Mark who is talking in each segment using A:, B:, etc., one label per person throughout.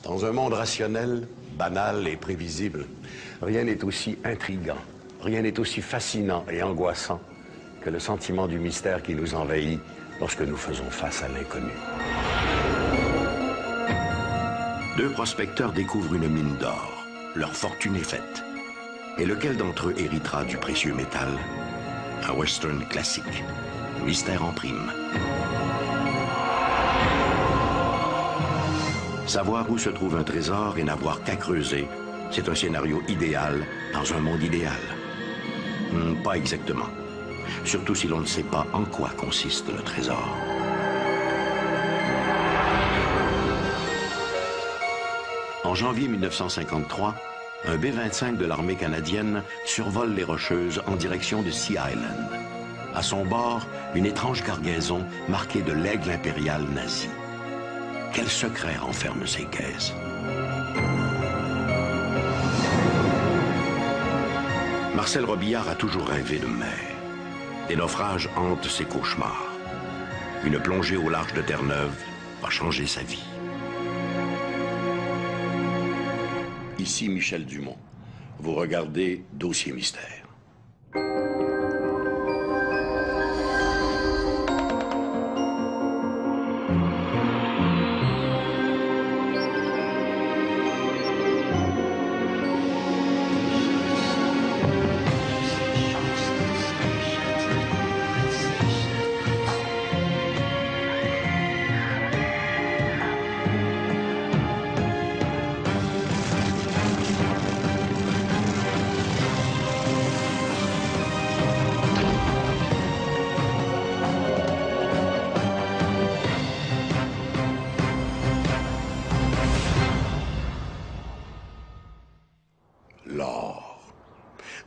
A: Dans un monde rationnel, banal et prévisible, rien n'est aussi intriguant, rien n'est aussi fascinant et angoissant que le sentiment du mystère qui nous envahit lorsque nous faisons face à l'inconnu.
B: Deux prospecteurs découvrent une mine d'or. Leur fortune est faite. Et lequel d'entre eux héritera du précieux métal? Un western classique. Mystère en prime. Savoir où se trouve un trésor et n'avoir qu'à creuser, c'est un scénario idéal dans un monde idéal. Pas exactement. Surtout si l'on ne sait pas en quoi consiste le trésor. En janvier 1953, un B-25 de l'armée canadienne survole les Rocheuses en direction de Sea Island. À son bord, une étrange cargaison marquée de l'aigle impérial nazi. Quel secret renferment ces caisses? Marcel Robillard a toujours rêvé de mer. Des naufrages hantent ses cauchemars. Une plongée au large de Terre-Neuve va changer sa vie. Ici Michel Dumont. Vous regardez Dossier Mystère.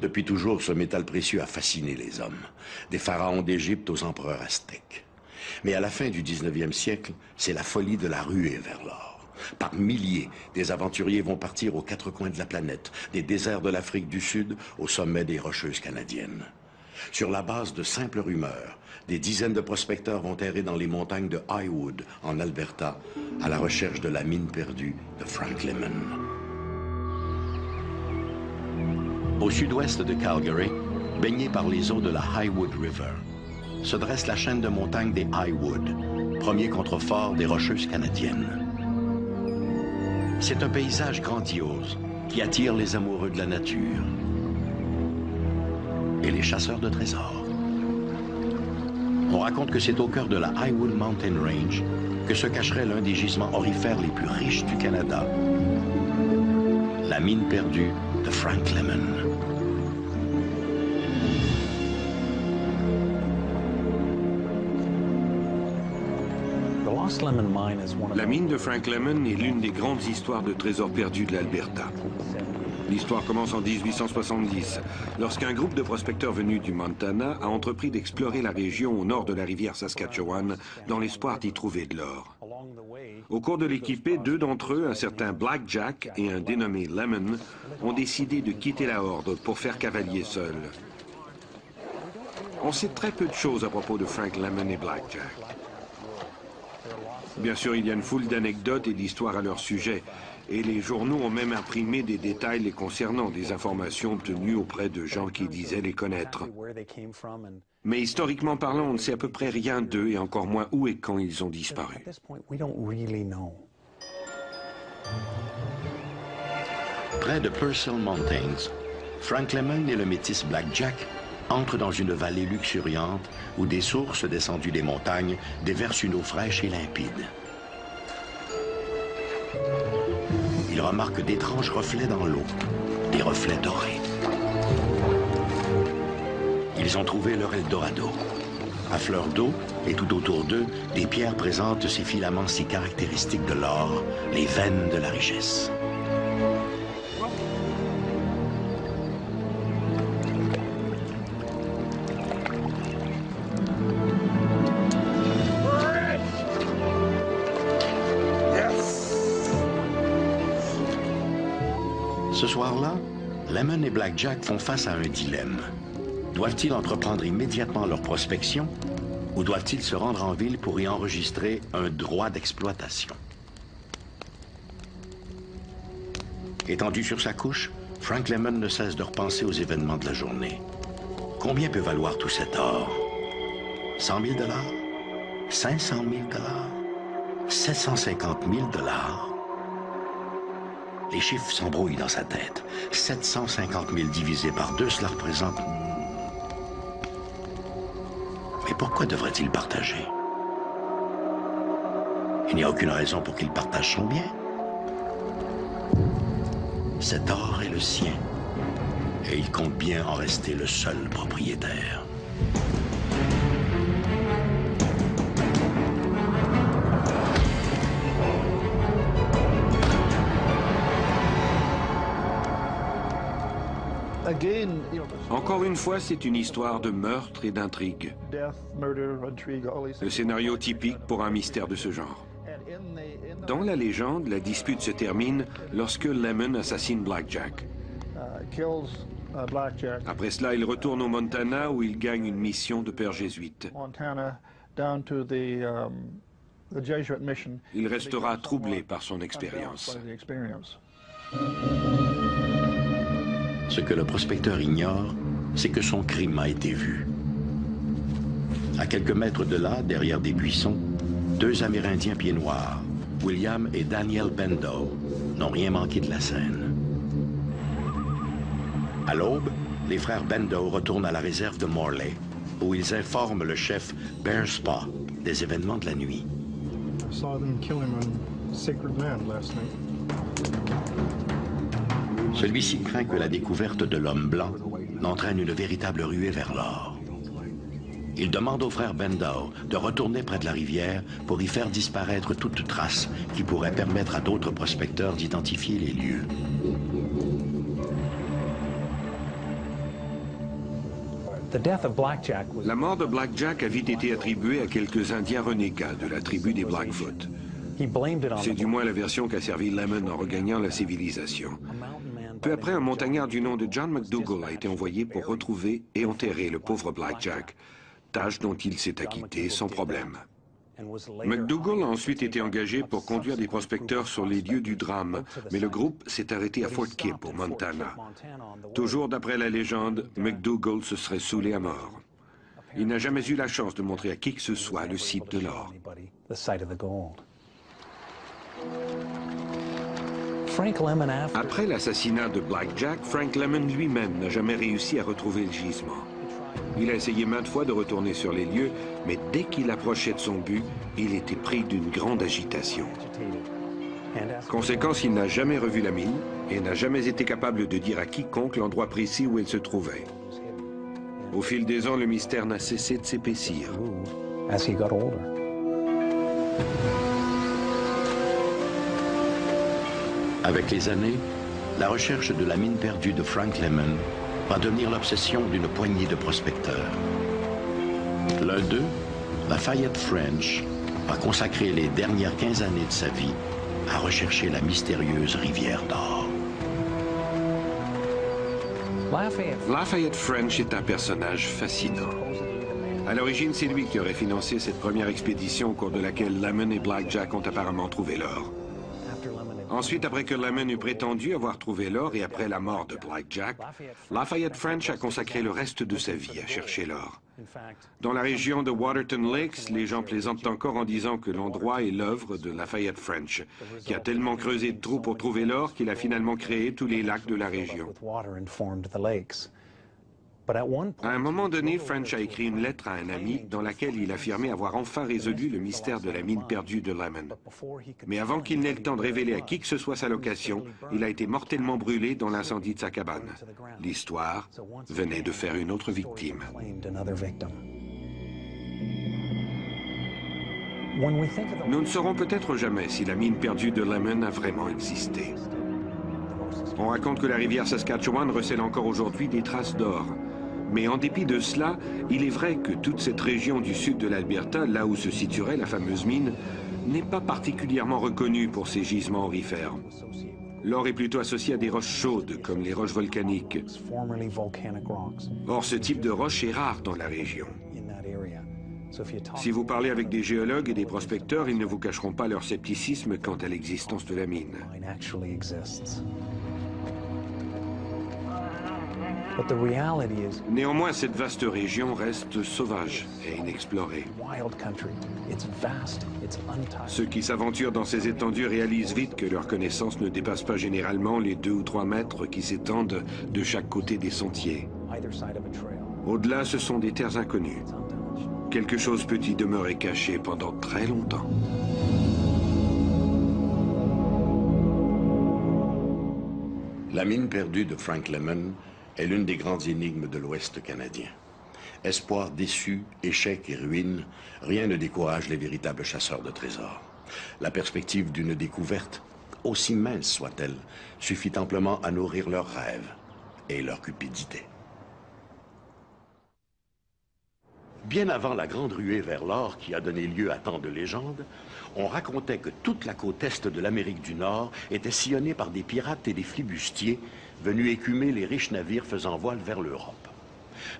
B: Depuis toujours, ce métal précieux a fasciné les hommes, des pharaons d'Égypte aux empereurs aztèques. Mais à la fin du 19e siècle, c'est la folie de la ruée vers l'or. Par milliers, des aventuriers vont partir aux quatre coins de la planète, des déserts de l'Afrique du Sud au sommet des Rocheuses canadiennes. Sur la base de simples rumeurs, des dizaines de prospecteurs vont errer dans les montagnes de Highwood, en Alberta, à la recherche de la mine perdue de Frank Lemon. Au sud-ouest de Calgary, baigné par les eaux de la Highwood River, se dresse la chaîne de montagnes des Highwood, premier contrefort des Rocheuses canadiennes. C'est un paysage grandiose qui attire les amoureux de la nature et les chasseurs de trésors. On raconte que c'est au cœur de la Highwood Mountain Range que se cacherait l'un des gisements aurifères les plus riches du Canada, la mine perdue de Frank Lemon.
C: La mine de Frank Lemon est l'une des grandes histoires de trésors perdus de l'Alberta. L'histoire commence en 1870, lorsqu'un groupe de prospecteurs venus du Montana a entrepris d'explorer la région au nord de la rivière Saskatchewan dans l'espoir d'y trouver de l'or. Au cours de l'équipée, deux d'entre eux, un certain Black Jack et un dénommé Lemon, ont décidé de quitter la horde pour faire cavalier seul. On sait très peu de choses à propos de Frank Lemon et Black Jack. Bien sûr, il y a une foule d'anecdotes et d'histoires à leur sujet, et les journaux ont même imprimé des détails les concernant, des informations obtenues auprès de gens qui disaient les connaître. Mais historiquement parlant, on ne sait à peu près rien d'eux, et encore moins où et quand ils ont disparu.
B: Près de Purcell Mountains, Frank Lemon et le métis Black Jack entrent dans une vallée luxuriante où des sources descendues des montagnes déversent une eau fraîche et limpide. Ils remarquent d'étranges reflets dans l'eau, des reflets dorés. Ils ont trouvé leur Eldorado. À fleur d'eau et tout autour d'eux, des pierres présentent ces filaments si caractéristiques de l'or, les veines de la richesse. Ce soir-là, Lemon et Black Jack font face à un dilemme. Doivent-ils entreprendre immédiatement leur prospection ou doivent-ils se rendre en ville pour y enregistrer un droit d'exploitation? Étendu sur sa couche, Frank Lemon ne cesse de repenser aux événements de la journée. Combien peut valoir tout cet or? 100 000 $? 500 000 $? 750 000 $? Les chiffres s'embrouillent dans sa tête. 750 000 divisé par 2, cela représente... Mais pourquoi devrait-il partager? Il n'y a aucune raison pour qu'il partage son bien. Cet or est le sien. Et il compte bien en rester le seul propriétaire.
C: Encore une fois, c'est une histoire de meurtre et d'intrigue. Le scénario typique pour un mystère de ce genre. Dans la légende, la dispute se termine lorsque Lemon assassine Blackjack. Après cela, il retourne au Montana où il gagne une mission de père jésuite. Il restera troublé par son expérience.
B: Ce que le prospecteur ignore, c'est que son crime a été vu. À quelques mètres de là, derrière des buissons, 2 Amérindiens pieds noirs, William et Daniel Bendo, n'ont rien manqué de la scène. À l'aube, les frères Bendo retournent à la réserve de Morley, où ils informent le chef Bear Spa des événements de la nuit. Celui-ci craint que la découverte de l'homme blanc n'entraîne une véritable ruée vers l'or. Il demande aux frères Bendo de retourner près de la rivière pour y faire disparaître toute trace qui pourrait permettre à d'autres prospecteurs d'identifier les lieux.
C: La mort de Blackjack a vite été attribuée à quelques Indiens renégats de la tribu des Blackfoot. C'est du moins la version qu'a servi Lemon en regagnant la civilisation. Peu après, un montagnard du nom de John McDougall a été envoyé pour retrouver et enterrer le pauvre Blackjack, tâche dont il s'est acquitté sans problème. McDougall a ensuite été engagé pour conduire des prospecteurs sur les lieux du drame, mais le groupe s'est arrêté à Fort Kipp, au Montana. Toujours d'après la légende, McDougall se serait saoulé à mort. Il n'a jamais eu la chance de montrer à qui que ce soit le site de l'or. Après l'assassinat de Blackjack, Frank Lemon lui-même n'a jamais réussi à retrouver le gisement. Il a essayé maintes fois de retourner sur les lieux, mais dès qu'il approchait de son but, il était pris d'une grande agitation. Conséquence, il n'a jamais revu la mine et n'a jamais été capable de dire à quiconque l'endroit précis où elle se trouvait. Au fil des ans, le mystère n'a cessé de s'épaissir.
B: Avec les années, la recherche de la mine perdue de Frank Lemon va devenir l'obsession d'une poignée de prospecteurs. L'un d'eux, Lafayette French, va consacrer les dernières 15 années de sa vie à rechercher la mystérieuse rivière d'or.
C: Lafayette French est un personnage fascinant. À l'origine, c'est lui qui aurait financé cette première expédition au cours de laquelle Lemon et Blackjack ont apparemment trouvé l'or. Ensuite, après que Lemon eut prétendu avoir trouvé l'or et après la mort de Blackjack, Lafayette French a consacré le reste de sa vie à chercher l'or. Dans la région de Waterton Lakes, les gens plaisantent encore en disant que l'endroit est l'œuvre de Lafayette French, qui a tellement creusé de trous pour trouver l'or qu'il a finalement créé tous les lacs de la région. À un moment donné, French a écrit une lettre à un ami dans laquelle il affirmait avoir enfin résolu le mystère de la mine perdue de Lemon. Mais avant qu'il n'ait le temps de révéler à qui que ce soit sa location, il a été mortellement brûlé dans l'incendie de sa cabane. L'histoire venait de faire une autre victime. Nous ne saurons peut-être jamais si la mine perdue de Lemon a vraiment existé. On raconte que la rivière Saskatchewan recèle encore aujourd'hui des traces d'or. Mais en dépit de cela, il est vrai que toute cette région du sud de l'Alberta, là où se situerait la fameuse mine, n'est pas particulièrement reconnue pour ses gisements aurifères. L'or est plutôt associé à des roches chaudes, comme les roches volcaniques. Or, ce type de roche est rare dans la région. Si vous parlez avec des géologues et des prospecteurs, ils ne vous cacheront pas leur scepticisme quant à l'existence de la mine. Néanmoins, cette vaste région reste sauvage et inexplorée. Ceux qui s'aventurent dans ces étendues réalisent vite que leur connaissance ne dépasse pas généralement les 2 ou 3 mètres qui s'étendent de chaque côté des sentiers. Au-delà, ce sont des terres inconnues. Quelque chose peut y demeurer caché pendant très longtemps.
B: La mine perdue de Frank Lemon est l'une des grandes énigmes de l'Ouest canadien. Espoir déçu, échec et ruine, rien ne décourage les véritables chasseurs de trésors. La perspective d'une découverte, aussi mince soit-elle, suffit amplement à nourrir leurs rêves et leur cupidité. Bien avant la grande ruée vers l'or qui a donné lieu à tant de légendes, on racontait que toute la côte est de l'Amérique du Nord était sillonnée par des pirates et des flibustiers venus écumer les riches navires faisant voile vers l'Europe.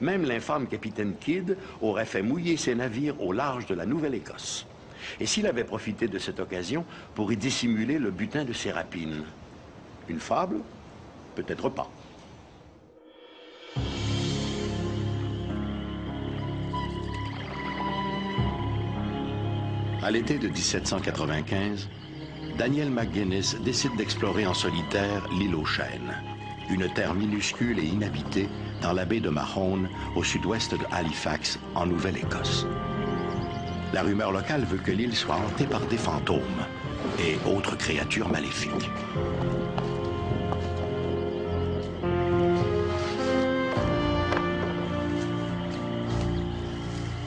B: Même l'infâme capitaine Kidd aurait fait mouiller ses navires au large de la Nouvelle-Écosse. Et s'il avait profité de cette occasion pour y dissimuler le butin de ses rapines? Une fable? Peut-être pas. À l'été de 1795, Daniel McGuinness décide d'explorer en solitaire l'île aux Chênes, une terre minuscule et inhabitée dans la baie de Mahone, au sud-ouest de Halifax, en Nouvelle-Écosse. La rumeur locale veut que l'île soit hantée par des fantômes et autres créatures maléfiques.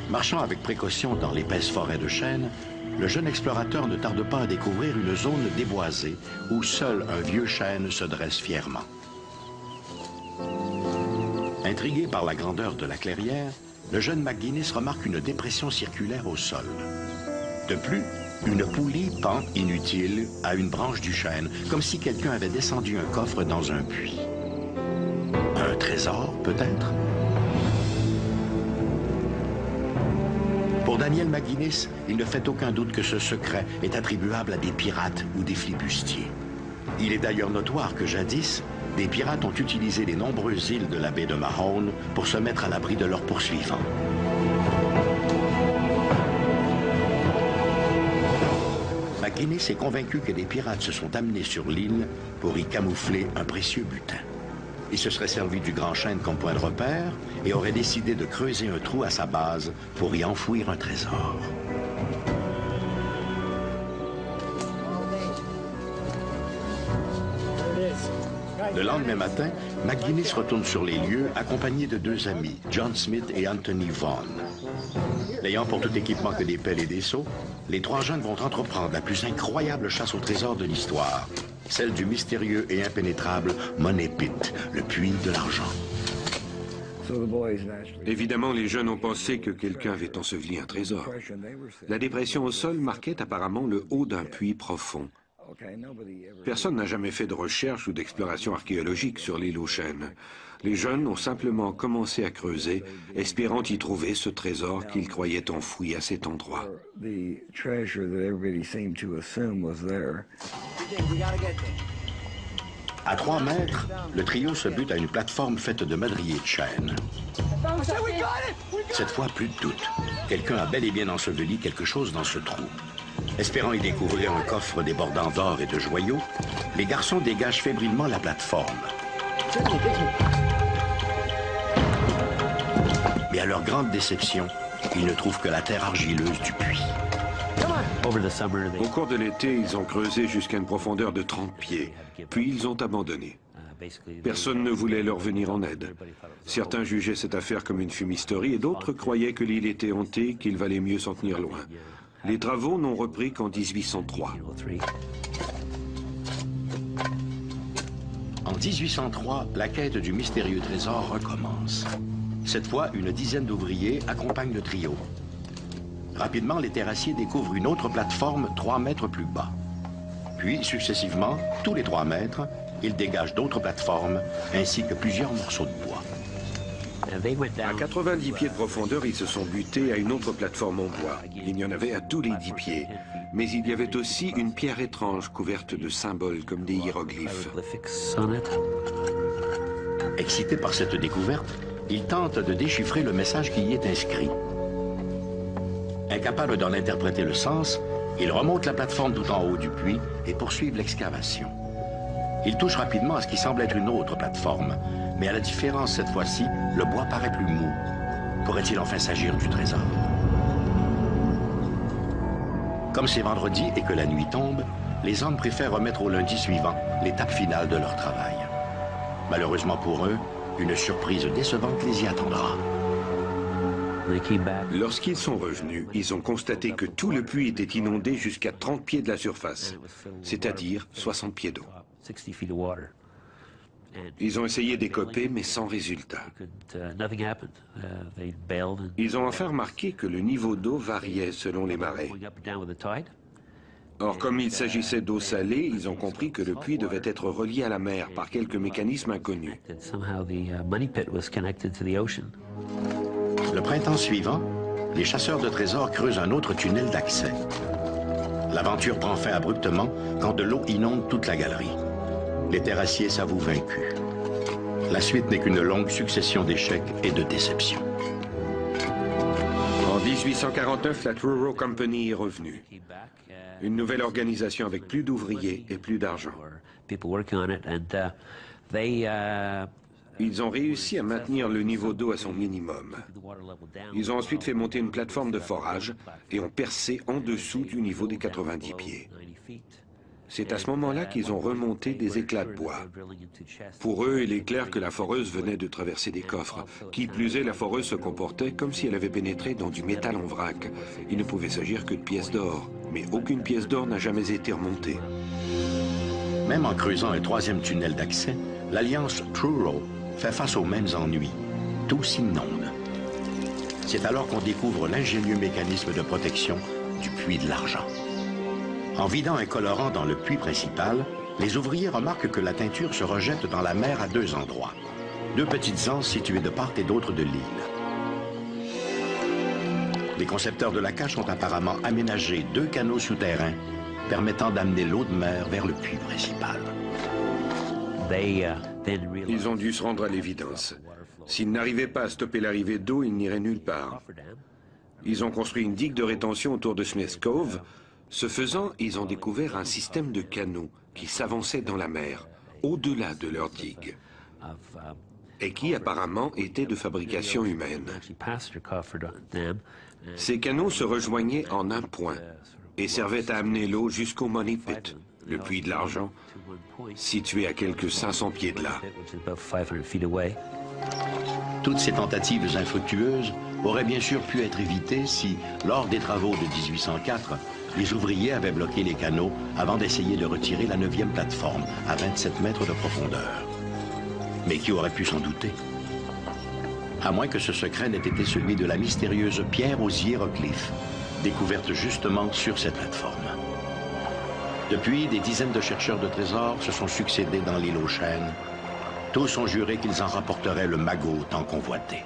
B: Marchant avec précaution dans l'épaisse forêt de chênes, le jeune explorateur ne tarde pas à découvrir une zone déboisée où seul un vieux chêne se dresse fièrement. Intrigué par la grandeur de la clairière, le jeune McGuinness remarque une dépression circulaire au sol. De plus, une poulie pend inutile à une branche du chêne, comme si quelqu'un avait descendu un coffre dans un puits. Un trésor, peut-être? Pour Daniel McGuinness, il ne fait aucun doute que ce secret est attribuable à des pirates ou des flibustiers. Il est d'ailleurs notoire que jadis, des pirates ont utilisé les nombreuses îles de la baie de Mahone pour se mettre à l'abri de leurs poursuivants. McGuinness est convaincu que des pirates se sont amenés sur l'île pour y camoufler un précieux butin. Il se serait servi du grand chêne comme point de repère et aurait décidé de creuser un trou à sa base pour y enfouir un trésor. Le lendemain matin, McGuinness retourne sur les lieux accompagné de 2 amis, John Smith et Anthony Vaughan. N'ayant pour tout équipement que des pelles et des seaux, les 3 jeunes vont entreprendre la plus incroyable chasse au trésor de l'histoire, celle du mystérieux et impénétrable Money Pit, le puits de l'argent.
C: Évidemment, les jeunes ont pensé que quelqu'un avait enseveli un trésor. La dépression au sol marquait apparemment le haut d'un puits profond. Personne n'a jamais fait de recherche ou d'exploration archéologique sur l'île aux Chênes. Les jeunes ont simplement commencé à creuser, espérant y trouver ce trésor qu'ils croyaient enfoui à cet endroit.
B: À 3 mètres, le trio se bute à une plateforme faite de madriers de chêne. Cette fois, plus de doute. Quelqu'un a bel et bien enseveli quelque chose dans ce trou. Espérant y découvrir un coffre débordant d'or et de joyaux, les garçons dégagent fébrilement la plateforme. Mais à leur grande déception, ils ne trouvent que la terre argileuse du puits.
C: Au cours de l'été, ils ont creusé jusqu'à une profondeur de 30 pieds, puis ils ont abandonné. Personne ne voulait leur venir en aide. Certains jugeaient cette affaire comme une fumisterie et d'autres croyaient que l'île était hantée, qu'il valait mieux s'en tenir loin. Les travaux n'ont repris qu'en 1803.
B: En 1803, la quête du mystérieux trésor recommence. Cette fois, une dizaine d'ouvriers accompagnent le trio. Rapidement, les terrassiers découvrent une autre plateforme 3 mètres plus bas. Puis, successivement, tous les 3 mètres, ils dégagent d'autres plateformes ainsi que plusieurs morceaux de bois.
C: À 90 pieds de profondeur, ils se sont butés à une autre plateforme en bois. Il y en avait à tous les 10 pieds. Mais il y avait aussi une pierre étrange couverte de symboles comme des hiéroglyphes.
B: Excité par cette découverte, il tente de déchiffrer le message qui y est inscrit. Incapable d'en interpréter le sens, il remonte la plateforme tout en haut du puits et poursuit l'excavation. Il touche rapidement à ce qui semble être une autre plateforme, mais à la différence cette fois-ci, le bois paraît plus mou. Pourrait-il enfin s'agir du trésor? Comme c'est vendredi et que la nuit tombe, les hommes préfèrent remettre au lundi suivant l'étape finale de leur travail. Malheureusement pour eux, une surprise décevante les y attendra.
C: Lorsqu'ils sont revenus, ils ont constaté que tout le puits était inondé jusqu'à 30 pieds de la surface, c'est-à-dire 60 pieds d'eau. Ils ont essayé d'écoper, mais sans résultat. Ils ont enfin remarqué que le niveau d'eau variait selon les marées. Or, comme il s'agissait d'eau salée, ils ont compris que le puits devait être relié à la mer par quelques mécanismes inconnus.
B: Le printemps suivant, les chasseurs de trésors creusent un autre tunnel d'accès. L'aventure prend fin abruptement quand de l'eau inonde toute la galerie. Les terrassiers s'avouent vaincus. La suite n'est qu'une longue succession d'échecs et de déceptions.
C: En 1849, la Truro Company est revenue. Une nouvelle organisation avec plus d'ouvriers et plus d'argent. Ils ont réussi à maintenir le niveau d'eau à son minimum. Ils ont ensuite fait monter une plateforme de forage et ont percé en dessous du niveau des 90 pieds. C'est à ce moment-là qu'ils ont remonté des éclats de bois. Pour eux, il est clair que la foreuse venait de traverser des coffres. Qui plus est, la foreuse se comportait comme si elle avait pénétré dans du métal en vrac. Il ne pouvait s'agir que de pièces d'or, mais aucune pièce d'or n'a jamais été remontée.
B: Même en creusant un troisième tunnel d'accès, l'Alliance Truro fait face aux mêmes ennuis. Tout s'inonde. C'est alors qu'on découvre l'ingénieux mécanisme de protection du puits de l'argent. En vidant un colorant dans le puits principal, les ouvriers remarquent que la teinture se rejette dans la mer à deux endroits. Deux petites anses situées de part et d'autre de l'île. Les concepteurs de la cache ont apparemment aménagé deux canaux souterrains permettant d'amener l'eau de mer vers le puits principal.
C: Ils ont dû se rendre à l'évidence. S'ils n'arrivaient pas à stopper l'arrivée d'eau, ils n'iraient nulle part. Ils ont construit une digue de rétention autour de Smith Cove. Ce faisant, ils ont découvert un système de canaux qui s'avançait dans la mer, au-delà de leur digue, et qui apparemment était de fabrication humaine. Ces canaux se rejoignaient en un point et servaient à amener l'eau jusqu'au Money Pit, le puits de l'argent, situé à quelques 500 pieds de là.
B: Toutes ces tentatives infructueuses auraient bien sûr pu être évitées si, lors des travaux de 1804, les ouvriers avaient bloqué les canaux avant d'essayer de retirer la 9e plateforme à 27 mètres de profondeur. Mais qui aurait pu s'en douter? À moins que ce secret n'ait été celui de la mystérieuse pierre aux hiéroglyphes, découverte justement sur cette plateforme. Depuis, des dizaines de chercheurs de trésors se sont succédés dans l'île aux chênes. Tous ont juré qu'ils en rapporteraient le magot tant convoité.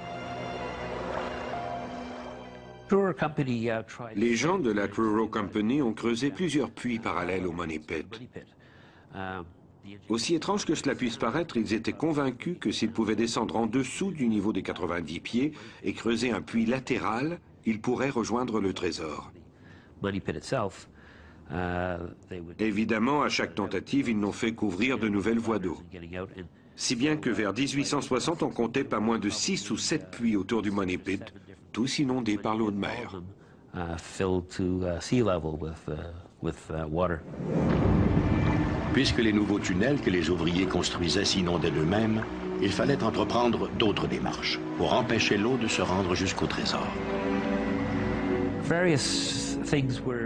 C: Les gens de la Truro Company ont creusé plusieurs puits parallèles au Money Pit. Aussi étrange que cela puisse paraître, ils étaient convaincus que s'ils pouvaient descendre en dessous du niveau des 90 pieds et creuser un puits latéral, ils pourraient rejoindre le trésor. Évidemment, à chaque tentative, ils n'ont fait qu'ouvrir de nouvelles voies d'eau. Si bien que vers 1860, on comptait pas moins de 6 ou 7 puits autour du Money Pit, tous inondés par l'eau de mer.
B: Puisque les nouveaux tunnels que les ouvriers construisaient s'inondaient d'eux-mêmes, il fallait entreprendre d'autres démarches pour empêcher l'eau de se rendre jusqu'au trésor.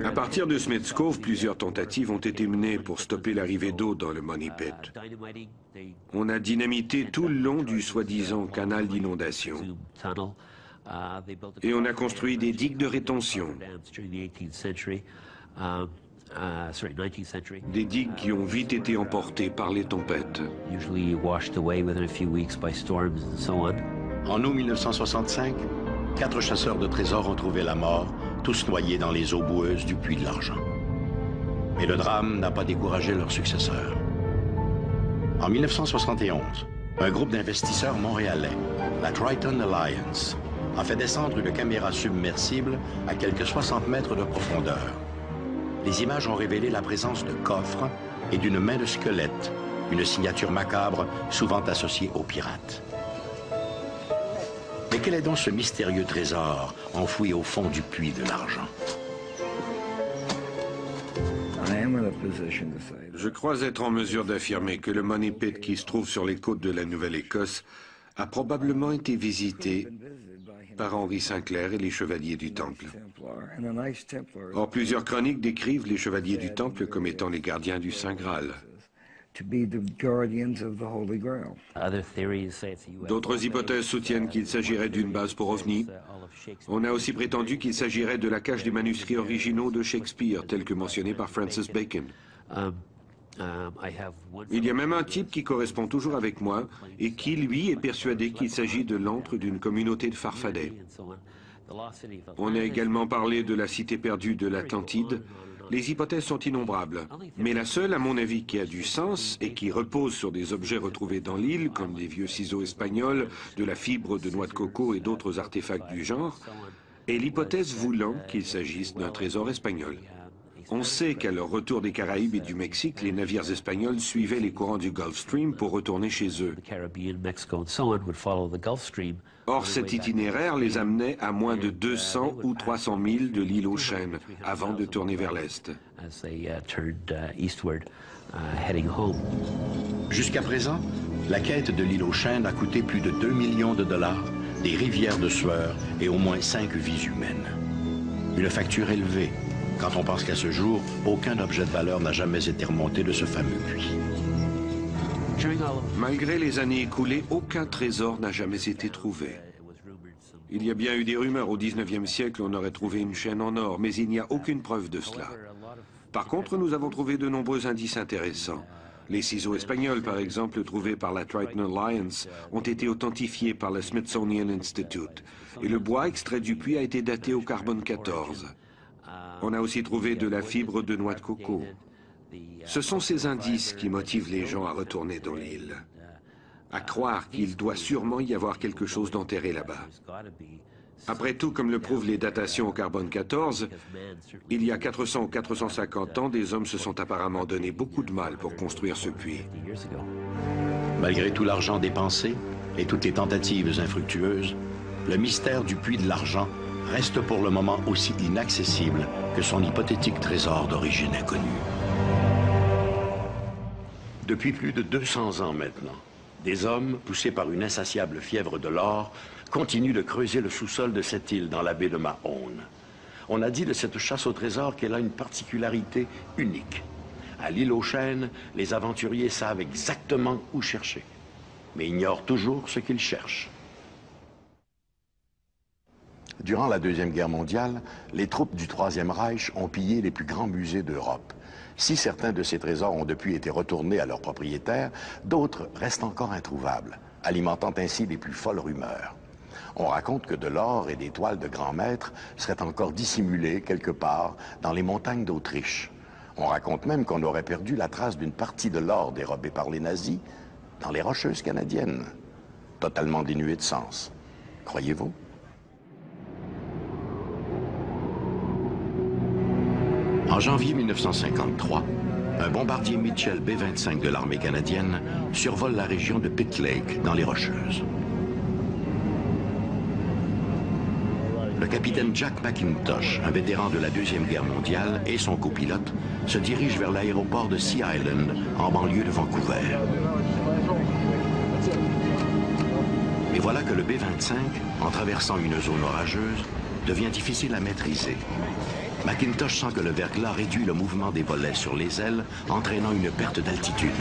C: À partir de Smith's Cove, plusieurs tentatives ont été menées pour stopper l'arrivée d'eau dans le Money Pit. On a dynamité tout le long du soi-disant canal d'inondation. Et on a construit des digues de rétention. Des digues qui ont vite été emportées par les tempêtes.
B: En août 1965, 4 chasseurs de trésors ont trouvé la mort, tous noyés dans les eaux boueuses du puits de l'argent. Mais le drame n'a pas découragé leurs successeurs. En 1971, Un groupe d'investisseurs montréalais, la Triton Alliance, a fait descendre une caméra submersible à quelques 60 mètres de profondeur. Les images ont révélé la présence de coffres et d'une main de squelette, une signature macabre souvent associée aux pirates. Mais quel est donc ce mystérieux trésor enfoui au fond du puits de l'argent?
C: Je crois être en mesure d'affirmer que le Money Pit qui se trouve sur les côtes de la Nouvelle-Écosse a probablement été visité par Henri Sinclair et les Chevaliers du Temple. Or, plusieurs chroniques décrivent les Chevaliers du Temple comme étant les gardiens du Saint Graal. D'autres hypothèses soutiennent qu'il s'agirait d'une base pour ovnis. On a aussi prétendu qu'il s'agirait de la cache des manuscrits originaux de Shakespeare, tels que mentionnés par Francis Bacon. Il y a même un type qui correspond toujours avec moi et qui, lui, est persuadé qu'il s'agit de l'antre d'une communauté de Farfadets. On a également parlé de la cité perdue de l'Atlantide. Les hypothèses sont innombrables, mais la seule, à mon avis, qui a du sens et qui repose sur des objets retrouvés dans l'île, comme des vieux ciseaux espagnols, de la fibre de noix de coco et d'autres artefacts du genre, est l'hypothèse voulant qu'il s'agisse d'un trésor espagnol. On sait qu'à leur retour des Caraïbes et du Mexique, les navires espagnols suivaient les courants du Gulf Stream pour retourner chez eux. Or, cet itinéraire les amenait à moins de 200 ou 300 milles de l'île aux Chênes, avant de tourner vers l'Est.
B: Jusqu'à présent, la quête de l'île aux Chênes a coûté plus de 2 millions de dollars, des rivières de sueur et au moins 5 vies humaines. Une facture élevée, quand on pense qu'à ce jour, aucun objet de valeur n'a jamais été remonté de ce fameux puits.
C: Malgré les années écoulées, aucun trésor n'a jamais été trouvé. Il y a bien eu des rumeurs au 19e siècle on aurait trouvé une chaîne en or, mais il n'y a aucune preuve de cela. Par contre, nous avons trouvé de nombreux indices intéressants. Les ciseaux espagnols, par exemple, trouvés par la Triton Alliance, ont été authentifiés par le Smithsonian Institute, et le bois extrait du puits a été daté au carbone 14. On a aussi trouvé de la fibre de noix de coco. Ce sont ces indices qui motivent les gens à retourner dans l'île, à croire qu'il doit sûrement y avoir quelque chose d'enterré là-bas. Après tout, comme le prouvent les datations au carbone 14, il y a 400 ou 450 ans, des hommes se sont apparemment donné beaucoup de mal pour construire ce puits.
B: Malgré tout l'argent dépensé et toutes les tentatives infructueuses, le mystère du puits de l'argent reste pour le moment aussi inaccessible que son hypothétique trésor d'origine inconnue.
A: Depuis plus de 200 ans maintenant, des hommes, poussés par une insatiable fièvre de l'or, continuent de creuser le sous-sol de cette île dans la baie de Mahone. On a dit de cette chasse au trésor qu'elle a une particularité unique. À l'île aux Chênes, les aventuriers savent exactement où chercher, mais ignorent toujours ce qu'ils cherchent.
B: Durant la Deuxième Guerre mondiale, les troupes du Troisième Reich ont pillé les plus grands musées d'Europe. Si certains de ces trésors ont depuis été retournés à leurs propriétaires, d'autres restent encore introuvables, alimentant ainsi les plus folles rumeurs. On raconte que de l'or et des toiles de grands maîtres seraient encore dissimulés quelque part dans les montagnes d'Autriche. On raconte même qu'on aurait perdu la trace d'une partie de l'or dérobé par les nazis dans les Rocheuses canadiennes. Totalement dénué de sens. Croyez-vous? En janvier 1953, un bombardier Mitchell B-25 de l'armée canadienne survole la région de Pitt Lake, dans les Rocheuses. Le capitaine Jack McIntosh, un vétéran de la Deuxième Guerre mondiale, et son copilote se dirigent vers l'aéroport de Sea Island, en banlieue de Vancouver. Et voilà que le B-25, en traversant une zone orageuse, devient difficile à maîtriser. McIntosh sent que le verglas réduit le mouvement des volets sur les ailes, entraînant une perte d'altitude.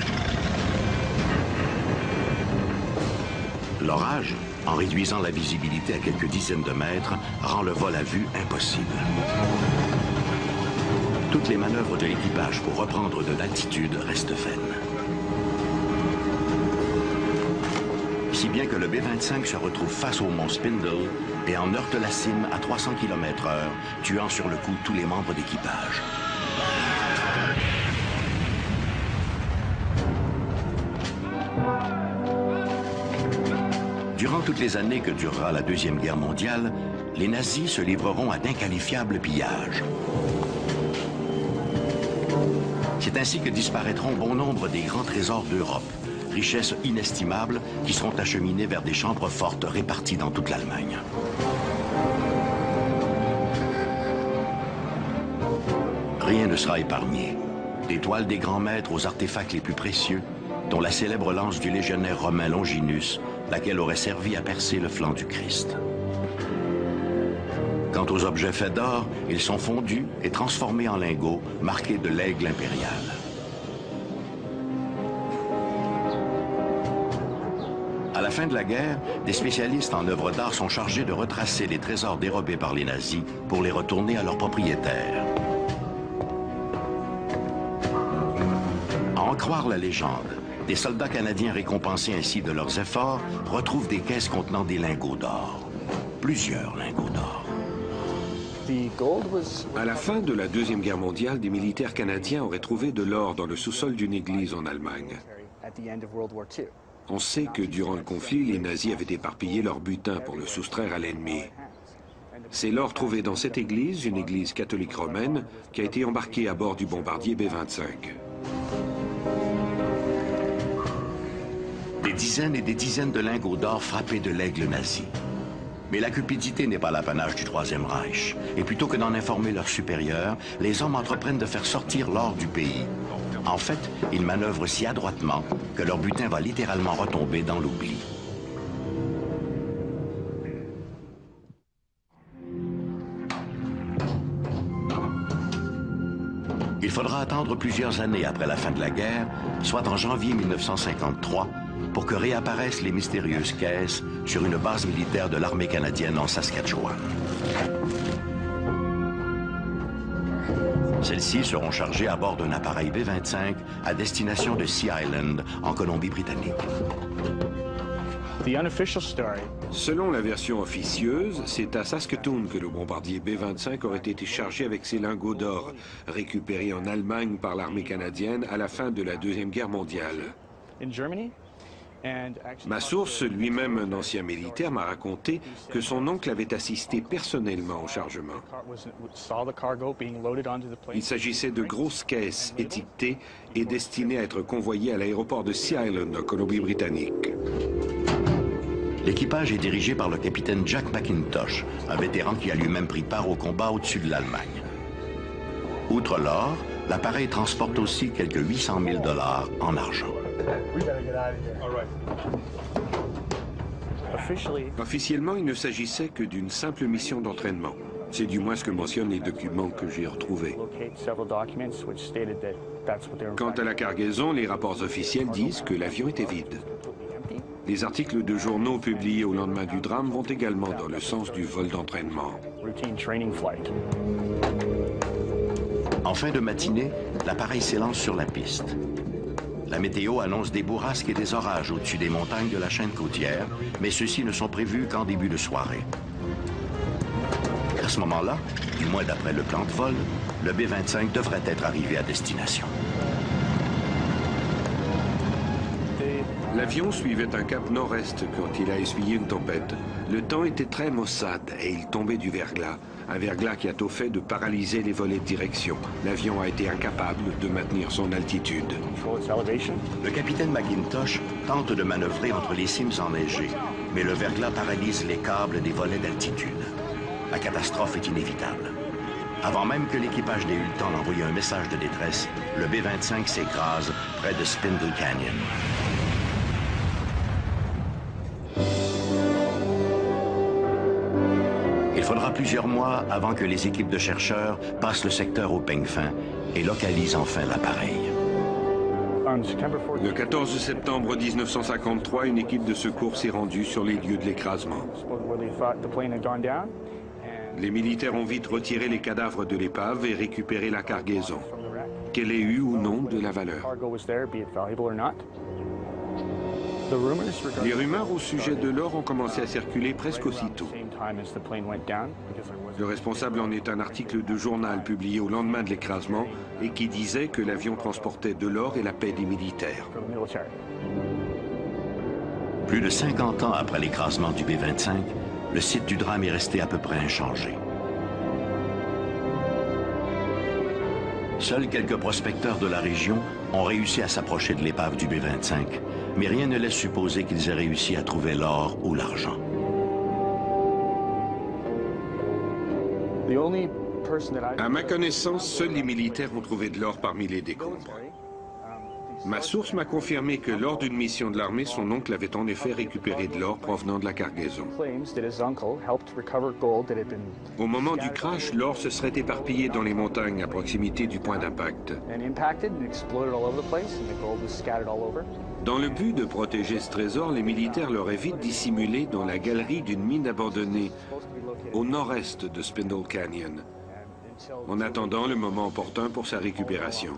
B: L'orage, en réduisant la visibilité à quelques dizaines de mètres, rend le vol à vue impossible. Toutes les manœuvres de l'équipage pour reprendre de l'altitude restent vaines. Si bien que le B-25 se retrouve face au mont Spindle et en heurte la cime à 300 km/h, tuant sur le coup tous les membres d'équipage. Durant toutes les années que durera la Deuxième Guerre mondiale, les nazis se livreront à d'inqualifiables pillages. C'est ainsi que disparaîtront bon nombre des grands trésors d'Europe, richesses inestimables qui seront acheminées vers des chambres fortes réparties dans toute l'Allemagne. Rien ne sera épargné. Des toiles des grands maîtres aux artefacts les plus précieux, dont la célèbre lance du légionnaire romain Longinus, laquelle aurait servi à percer le flanc du Christ. Quant aux objets faits d'or, ils sont fondus et transformés en lingots marqués de l'aigle impérial. À la fin de la guerre, des spécialistes en œuvres d'art sont chargés de retracer les trésors dérobés par les nazis pour les retourner à leurs propriétaires. À en croire la légende, des soldats canadiens récompensés ainsi de leurs efforts retrouvent des caisses contenant des lingots d'or. Plusieurs lingots d'or.
C: À la fin de la Deuxième Guerre mondiale, des militaires canadiens auraient trouvé de l'or dans le sous-sol d'une église en Allemagne. On sait que durant le conflit, les nazis avaient éparpillé leur butin pour le soustraire à l'ennemi. C'est l'or trouvé dans cette église, une église catholique romaine, qui a été embarqué à bord du bombardier B-25.
B: Des dizaines et des dizaines de lingots d'or frappés de l'aigle nazi. Mais la cupidité n'est pas l'apanage du Troisième Reich. Et plutôt que d'en informer leurs supérieurs, les hommes entreprennent de faire sortir l'or du pays. En fait, ils manœuvrent si adroitement que leur butin va littéralement retomber dans l'oubli. Il faudra attendre plusieurs années après la fin de la guerre, soit en janvier 1953, pour que réapparaissent les mystérieuses caisses sur une base militaire de l'armée canadienne en Saskatchewan. Celles-ci seront chargées à bord d'un appareil B-25 à destination de Sea Island, en Colombie-Britannique.
C: Selon la version officieuse, c'est à Saskatoon que le bombardier B-25 aurait été chargé avec ses lingots d'or, récupérés en Allemagne par l'armée canadienne à la fin de la Deuxième Guerre mondiale. Ma source, lui-même un ancien militaire, m'a raconté que son oncle avait assisté personnellement au chargement. Il s'agissait de grosses caisses étiquetées et destinées à être convoyées à l'aéroport de Sea Island, en Colombie-Britannique.
B: L'équipage est dirigé par le capitaine Jack McIntosh, un vétéran qui a lui-même pris part au combat au-dessus de l'Allemagne. Outre l'or, l'appareil transporte aussi quelques 800 000 $ en argent.
C: Officiellement, il ne s'agissait que d'une simple mission d'entraînement. C'est du moins ce que mentionnent les documents que j'ai retrouvés. Quant à la cargaison, les rapports officiels disent que l'avion était vide. Les articles de journaux publiés au lendemain du drame vont également dans le sens du vol d'entraînement.
B: En fin de matinée, l'appareil s'élance sur la piste. La météo annonce des bourrasques et des orages au-dessus des montagnes de la chaîne côtière, mais ceux-ci ne sont prévus qu'en début de soirée. À ce moment-là, du moins d'après le plan de vol, le B-25 devrait être arrivé à destination.
C: L'avion suivait un cap nord-est quand il a essuyé une tempête. Le temps était très maussade et il tombait du verglas. Un verglas qui a au fait de paralyser les volets de direction. L'avion a été incapable de maintenir son altitude.
B: Le capitaine McIntosh tente de manœuvrer entre les cimes enneigées, mais le verglas paralyse les câbles des volets d'altitude. La catastrophe est inévitable. Avant même que l'équipage n'ait eu le temps d'envoyer un message de détresse, le B-25 s'écrase près de Spindle Canyon. Il faudra plusieurs mois avant que les équipes de chercheurs passent le secteur au peigne fin et localisent enfin l'appareil.
C: Le 14 septembre 1953, une équipe de secours s'est rendue sur les lieux de l'écrasement. Les militaires ont vite retiré les cadavres de l'épave et récupéré la cargaison, qu'elle ait eu ou non de la valeur. Les rumeurs au sujet de l'or ont commencé à circuler presque aussitôt. Le responsable en est un article de journal publié au lendemain de l'écrasement et qui disait que l'avion transportait de l'or et la paix des militaires.
B: Plus de 50 ans après l'écrasement du B-25, le site du drame est resté à peu près inchangé. Seuls quelques prospecteurs de la région ont réussi à s'approcher de l'épave du B-25, mais rien ne laisse supposer qu'ils aient réussi à trouver l'or ou l'argent.
C: À ma connaissance, seuls les militaires ont trouvé de l'or parmi les décombres. Ma source m'a confirmé que lors d'une mission de l'armée, son oncle avait en effet récupéré de l'or provenant de la cargaison. Au moment du crash, l'or se serait éparpillé dans les montagnes à proximité du point d'impact. Dans le but de protéger ce trésor, les militaires l'auraient vite dissimulé dans la galerie d'une mine abandonnée au nord-est de Spindle Canyon, en attendant le moment opportun pour sa récupération.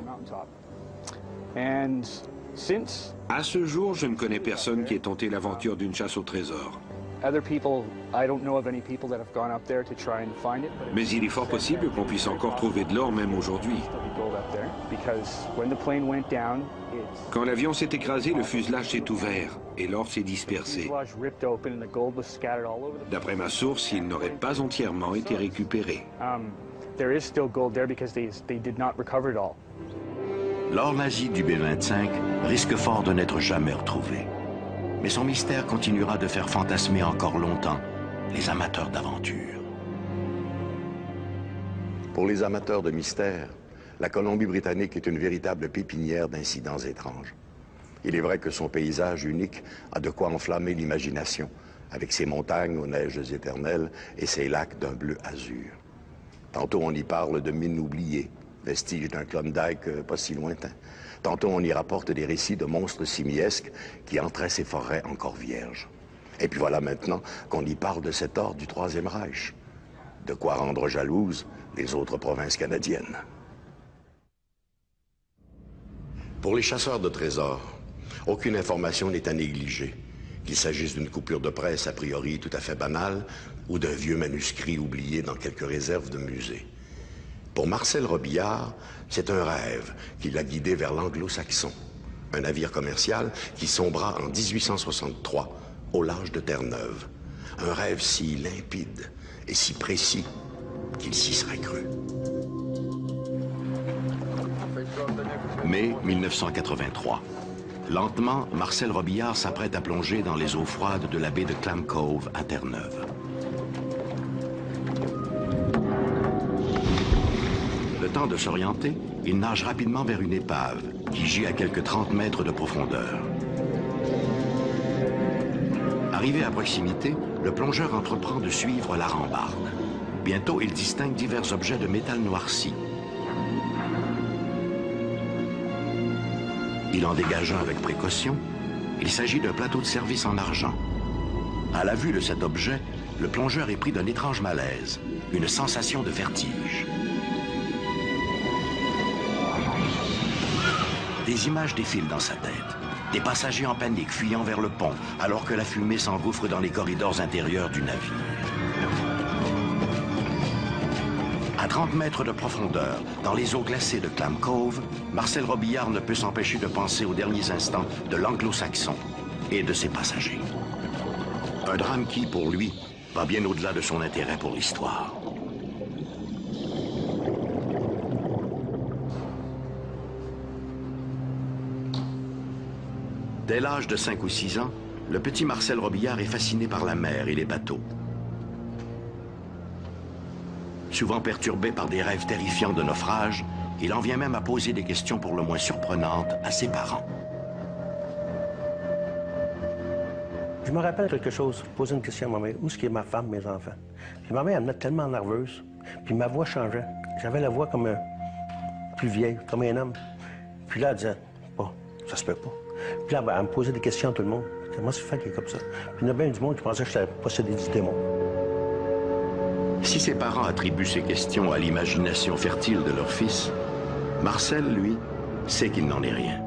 C: À ce jour, je ne connais personne qui ait tenté l'aventure d'une chasse au trésor. Mais il est fort possible qu'on puisse encore trouver de l'or même aujourd'hui. Quand l'avion s'est écrasé, le fuselage s'est ouvert et l'or s'est dispersé. D'après ma source, il n'aurait pas entièrement été récupéré.
B: L'or nazi du B-25 risque fort de n'être jamais retrouvé. Mais son mystère continuera de faire fantasmer encore longtemps les amateurs d'aventure.
A: Pour les amateurs de mystère, la Colombie-Britannique est une véritable pépinière d'incidents étranges. Il est vrai que son paysage unique a de quoi enflammer l'imagination, avec ses montagnes aux neiges éternelles et ses lacs d'un bleu azur. Tantôt on y parle de mines oubliées, vestiges d'un Klondike pas si lointain. Tantôt on y rapporte des récits de monstres simiesques qui entraient ces forêts encore vierges. Et puis voilà maintenant qu'on y parle de cet or du Troisième Reich. De quoi rendre jalouses les autres provinces canadiennes. Pour les chasseurs de trésors, aucune information n'est à négliger, qu'il s'agisse d'une coupure de presse a priori tout à fait banale ou d'un vieux manuscrit oublié dans quelques réserves de musée. Pour Marcel Robillard, c'est un rêve qui l'a guidé vers l'Anglo-Saxon, un navire commercial qui sombra en 1863 au large de Terre-Neuve. Un rêve si limpide et si précis qu'il s'y serait cru. Mai 1983. Lentement, Marcel Robillard s'apprête à plonger dans les eaux froides de la baie de Clam Cove à Terre-Neuve. Le temps de s'orienter, il nage rapidement vers une épave qui gît à quelques 30 mètres de profondeur. Arrivé à proximité, le plongeur entreprend de suivre la rambarde. Bientôt, il distingue divers objets de métal noirci. Il en dégage un avec précaution. Il s'agit d'un plateau de service en argent. À la vue de cet objet, le plongeur est pris d'un étrange malaise, une sensation de vertige. Des images défilent dans sa tête. Des passagers en panique fuyant vers le pont, alors que la fumée s'engouffre dans les corridors intérieurs du navire. À 30 mètres de profondeur, dans les eaux glacées de Clam Cove, Marcel Robillard ne peut s'empêcher de penser aux derniers instants de l'Anglo-Saxon et de ses passagers. Un drame qui, pour lui, va bien au-delà de son intérêt pour l'histoire. Dès l'âge de 5 ou 6 ans, le petit Marcel Robillard est fasciné par la mer et les bateaux. Souvent perturbé par des rêves terrifiants de naufrage, il en vient même à poser des questions pour le moins surprenantes à ses parents.
D: Je me rappelle quelque chose, poser une question à ma mère. Où est-ce qu'il y a ma femme, mes enfants? Puis ma mère, elle me mettait tellement nerveuse. Puis ma voix changeait. J'avais la voix comme plus vieille, comme un homme. Puis là, elle disait, bon, ça se peut pas. Puis là, elle me posait des questions à tout le monde. Comment ça fait qu'il est comme ça? Puis il y en a bien du monde qui pensait que j'étais possédé du démon.
B: Si ses parents attribuent ces questions à l'imagination fertile de leur fils, Marcel, lui, sait qu'il n'en est rien.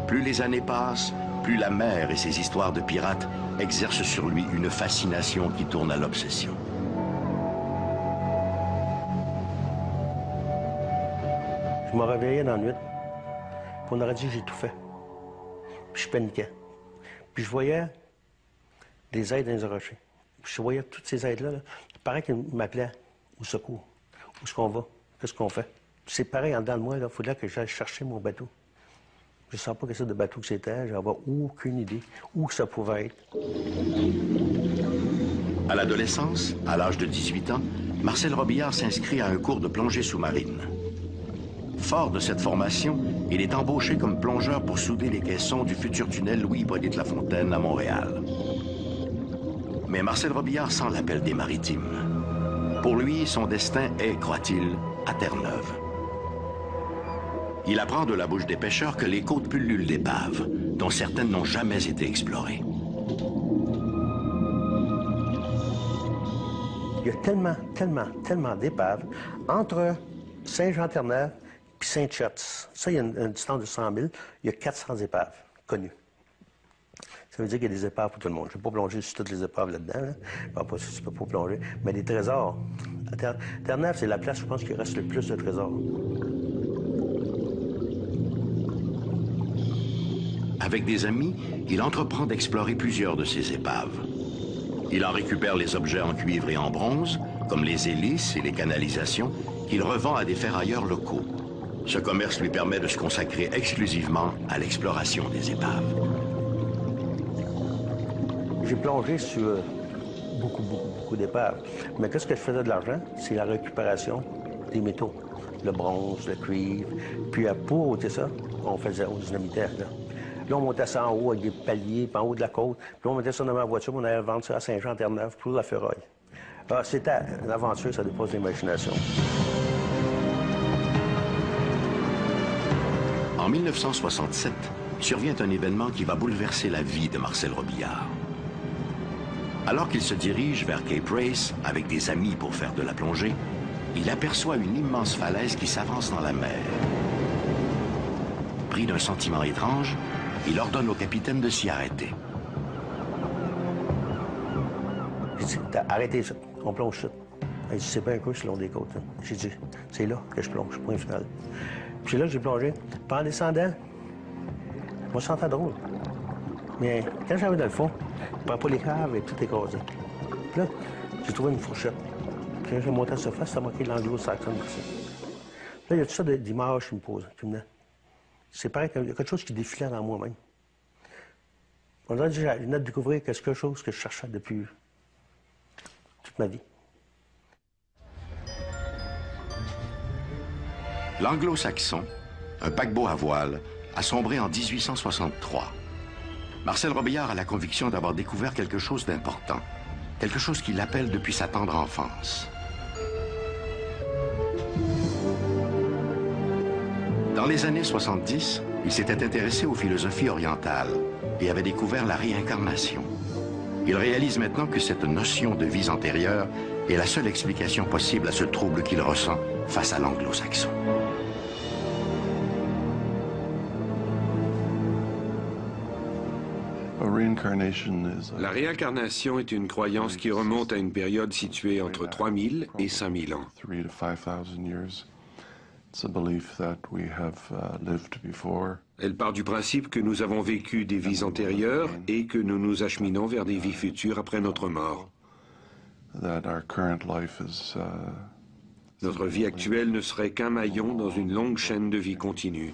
B: Plus les années passent, plus la mer et ses histoires de pirates exercent sur lui une fascination qui tourne à l'obsession.
D: Je me réveillais dans la nuit, puis on aurait dit que j'ai tout fait. Puis je paniquais. Puis je voyais des aides dans les rochers. Puis je voyais toutes ces aides-là. Là. Il paraît qu'ils m'appelaient au secours. Où est-ce qu'on va? Qu'est-ce qu'on fait? C'est pareil en dedans de moi, il faudrait que j'aille chercher mon bateau. Je ne sais pas quel sorte de bateau que c'était, j'en avais aucune idée où ça pouvait être.
B: À l'adolescence, à l'âge de 18 ans, Marcel Robillard s'inscrit à un cours de plongée sous-marine. Fort de cette formation, il est embauché comme plongeur pour souder les caissons du futur tunnel Louis-Hippolyte Lafontaine à Montréal. Mais Marcel Robillard sent l'appel des maritimes. Pour lui, son destin est, croit-il, à Terre-Neuve. Il apprend de la bouche des pêcheurs que les côtes pullulent d'épaves, dont certaines n'ont jamais été explorées.
D: Il y a tellement d'épaves entre Saint-Jean-Terre-Neuve et Saint-Church. Ça, il y a une distance de 100 000. Il y a 400 épaves connues. Ça veut dire qu'il y a des épaves pour tout le monde. Je ne vais pas plonger sur toutes les épaves là-dedans. Là. Pas si tu peux pas plonger. Mais des trésors. Terre-Neuve, c'est la place, je pense, qui reste le plus de trésors.
B: Avec des amis, il entreprend d'explorer plusieurs de ces épaves. Il en récupère les objets en cuivre et en bronze, comme les hélices et les canalisations, qu'il revend à des ferrailleurs locaux. Ce commerce lui permet de se consacrer exclusivement à l'exploration des épaves.
D: J'ai plongé sur beaucoup d'épaves. Mais qu'est-ce que je faisais de l'argent? C'est la récupération des métaux. Le bronze, le cuivre. Puis pour ôter ça, on dynamitait. Là, on montait ça en haut avec des paliers, puis en haut de la côte. Puis là, on mettait ça dans ma voiture, puis on allait vendre ça à Saint-Jean-Terre-Neuve pour la ferraille. Ah, c'était une aventure, ça dépasse l'imagination.
B: En 1967, survient un événement qui va bouleverser la vie de Marcel Robillard. Alors qu'il se dirige vers Cape Race avec des amis pour faire de la plongée, il aperçoit une immense falaise qui s'avance dans la mer. Pris d'un sentiment étrange, il ordonne au capitaine de s'y arrêter.
D: J'ai dit, arrêtez ça, on plonge ça. Il dit, c'est pas un coup sur le long des côtes. Hein. J'ai dit, c'est là que je plonge, point final. Puis c'est là que j'ai plongé. Puis en descendant, je me sentais drôle. Mais quand j'arrive dans le fond, je prends pas les caves et tout écrasé. Puis là, j'ai trouvé une fourchette. Puis quand j'ai monté à la surface, ça marqué l'anglo-saxon ici. Là, il y a tout ça d'images qui me posent. C'est pareil qu'il y a quelque chose qui défilait dans moi-même. On dirait que j'ai venais de découvrir quelque chose que je cherchais depuis toute ma vie.
B: L'Anglo-Saxon, un paquebot à voile, a sombré en 1863. Marcel Robillard a la conviction d'avoir découvert quelque chose d'important, quelque chose qui l'appelle depuis sa tendre enfance. Dans les années 70, il s'était intéressé aux philosophies orientales et avait découvert la réincarnation. Il réalise maintenant que cette notion de vie antérieure est la seule explication possible à ce trouble qu'il ressent face à l'anglo-saxon.
C: La réincarnation est une croyance qui remonte à une période située entre 3000 et 5000 ans. Elle part du principe que nous avons vécu des vies antérieures et que nous nous acheminons vers des vies futures après notre mort. Notre vie actuelle ne serait qu'un maillon dans une longue chaîne de vie continue.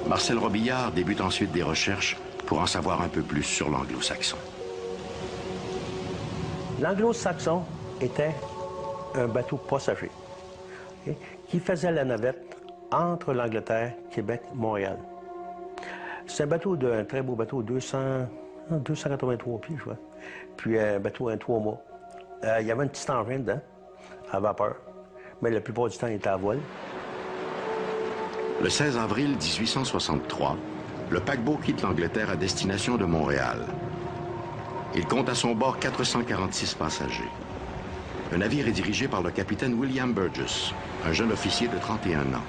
B: Marcel Robillard débute ensuite des recherches pour en savoir un peu plus sur l'anglo-saxon.
D: L'anglo-saxon était un bateau passager qui faisait la navette entre l'Angleterre, Québec, Montréal. C'est un très beau bateau, 283 pieds, je vois. Puis un bateau en 3 mois. Il y avait un petit engin dedans, à vapeur, mais la plupart du temps, il était à voile.
B: Le 16 avril 1863, le paquebot quitte l'Angleterre à destination de Montréal. Il compte à son bord 446 passagers. Le navire est dirigé par le capitaine William Burgess, un jeune officier de 31 ans.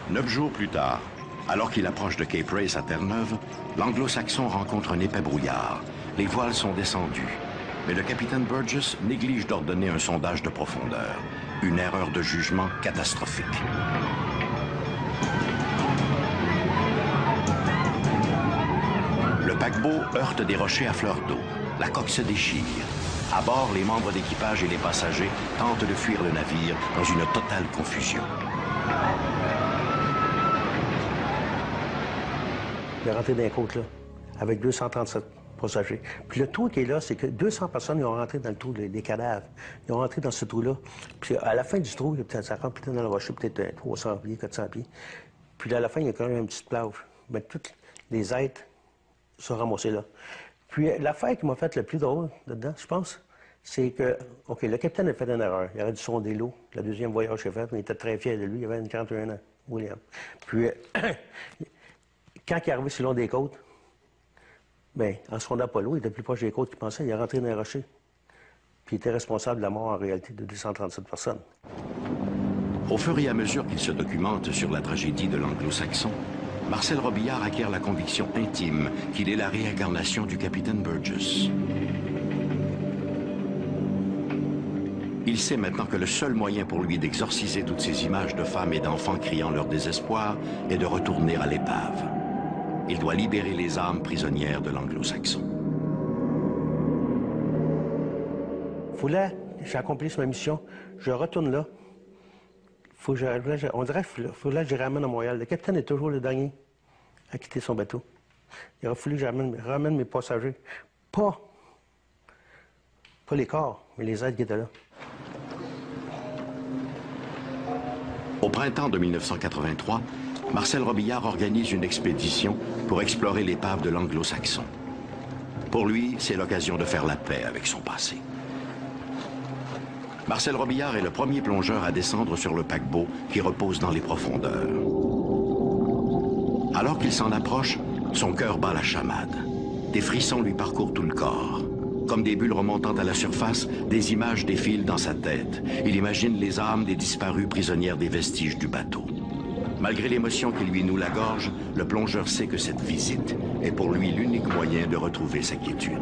B: 9 jours plus tard, alors qu'il approche de Cape Race à Terre-Neuve, l'anglo-saxon rencontre un épais brouillard. Les voiles sont descendues, mais le capitaine Burgess néglige d'ordonner un sondage de profondeur. Une erreur de jugement catastrophique. Le paquebot heurte des rochers à fleur d'eau. La coque se déchire. À bord, les membres d'équipage et les passagers tentent de fuir le navire dans une totale confusion.
D: Il est rentré dans les côtes, là, avec 237 passagers. Puis le trou qui est là, c'est que 200 personnes ils ont rentré dans le trou, les cadavres. Ils ont rentré dans ce trou-là. Puis à la fin du trou, ça rentre peut-être dans le rocher, peut-être 300 pieds, 400 pieds. Puis à la fin, il y a quand même une petite plage. Mais tous les êtres sont ramassés là. Puis l'affaire qui m'a fait le plus drôle dedans, je pense, c'est que, OK, le capitaine a fait une erreur. Il aurait dû sonder l'eau. Le deuxième voyage qu'il a fait, il était très fier de lui. Il avait 41 ans, William. Puis, quand il est arrivé sur le long des côtes, bien, en sondant pas l'eau, il était plus proche des côtes qu'il pensait. Il est rentré dans les rochers. Puis il était responsable de la mort, en réalité, de 237 personnes.
B: Au fur et à mesure qu'il se documente sur la tragédie de l'Anglo-Saxon, Marcel Robillard acquiert la conviction intime qu'il est la réincarnation du capitaine Burgess. Il sait maintenant que le seul moyen pour lui d'exorciser toutes ces images de femmes et d'enfants criant leur désespoir est de retourner à l'épave. Il doit libérer les âmes prisonnières de l'Anglo-Saxon.
D: Là, j'accomplisse ma mission, je retourne là. On dirait qu'il faut là que je ramène à Montréal. Le capitaine est toujours le dernier à quitter son bateau. Il aurait fallu que je ramène mes passagers. Pas les corps, mais les êtres qui étaient là.
B: Au printemps de 1983, Marcel Robillard organise une expédition pour explorer l'épave de l'Anglo-Saxon. Pour lui, c'est l'occasion de faire la paix avec son passé. Marcel Robillard est le premier plongeur à descendre sur le paquebot qui repose dans les profondeurs. Alors qu'il s'en approche, son cœur bat la chamade. Des frissons lui parcourent tout le corps. Comme des bulles remontant à la surface, des images défilent dans sa tête. Il imagine les âmes des disparus prisonnières des vestiges du bateau. Malgré l'émotion qui lui noue la gorge, le plongeur sait que cette visite est pour lui l'unique moyen de retrouver sa quiétude.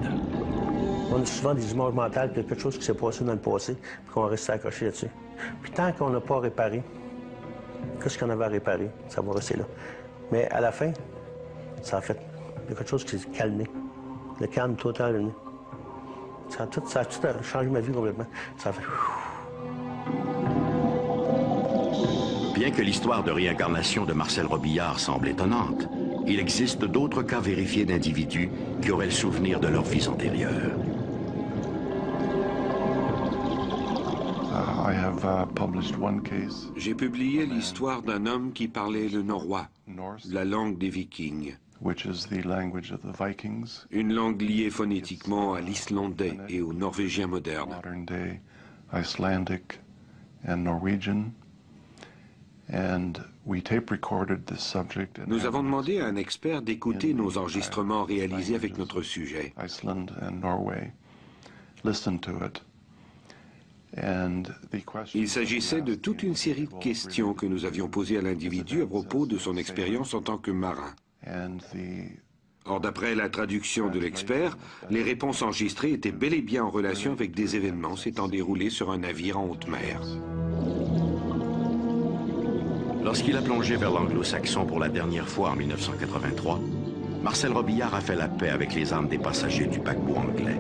D: On a souvent des images mentales, quelque chose qui s'est passé dans le passé, puis qu'on reste accroché là-dessus. Puis tant qu'on n'a pas réparé, qu'est-ce qu'on avait à réparer, ça va rester là. Mais à la fin, ça a fait quelque chose qui s'est calmé. Le calme total est venu. Ça a tout changé ma vie complètement. Ça a fait...
B: Bien que l'histoire de réincarnation de Marcel Robillard semble étonnante, il existe d'autres cas vérifiés d'individus qui auraient le souvenir de leur vie antérieure.
C: J'ai publié l'histoire d'un homme qui parlait le norrois, la langue des Vikings. Une langue liée phonétiquement à l'islandais et au norvégien moderne. Nous avons demandé à un expert d'écouter nos enregistrements réalisés avec notre sujet. Il s'agissait de toute une série de questions que nous avions posées à l'individu à propos de son expérience en tant que marin. Or, d'après la traduction de l'expert, les réponses enregistrées étaient bel et bien en relation avec des événements s'étant déroulés sur un navire en haute mer.
B: Lorsqu'il a plongé vers l'Anglo-Saxon pour la dernière fois en 1983, Marcel Robillard a fait la paix avec les âmes des passagers du paquebot anglais.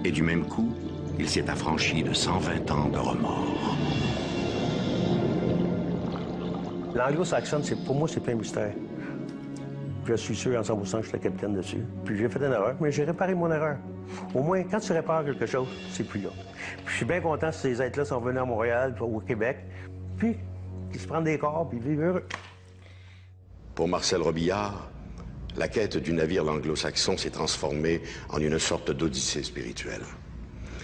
B: Et du même coup, il s'est affranchi de 120 ans de remords.
D: L'Anglo-Saxon, pour moi, c'est plein de mystère. Je suis sûr en 100% que je suis le capitaine dessus. Puis j'ai fait une erreur, mais j'ai réparé mon erreur. Au moins, quand tu répares quelque chose, c'est plus là. Puis je suis bien content si ces êtres-là sont venus à Montréal, au Québec, puis qu'ils se prennent des corps, puis vivent heureux.
B: Pour Marcel Robillard, la quête du navire l'Anglo-Saxon s'est transformée en une sorte d'odyssée spirituelle.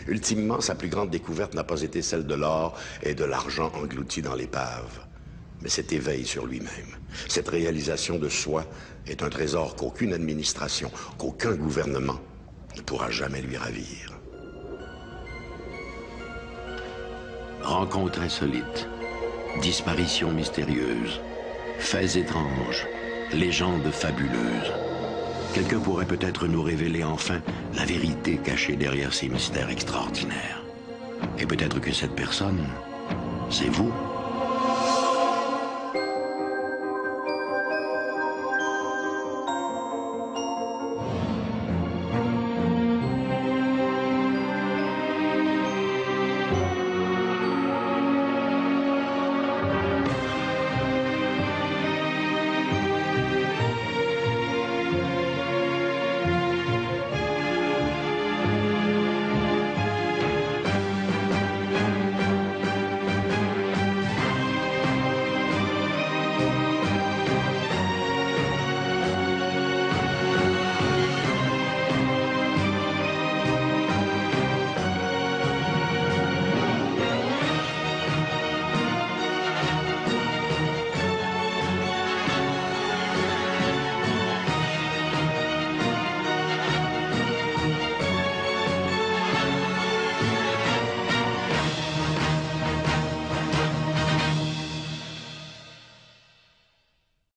B: Ultimement, sa plus grande découverte n'a pas été celle de l'or et de l'argent engloutis dans l'épave, mais cet éveil sur lui-même. Cette réalisation de soi est un trésor qu'aucune administration, qu'aucun gouvernement ne pourra jamais lui ravir. Rencontres insolites, disparitions mystérieuses, faits étranges, légendes fabuleuses. Quelqu'un pourrait peut-être nous révéler enfin la vérité cachée derrière ces mystères extraordinaires. Et peut-être que cette personne, c'est vous.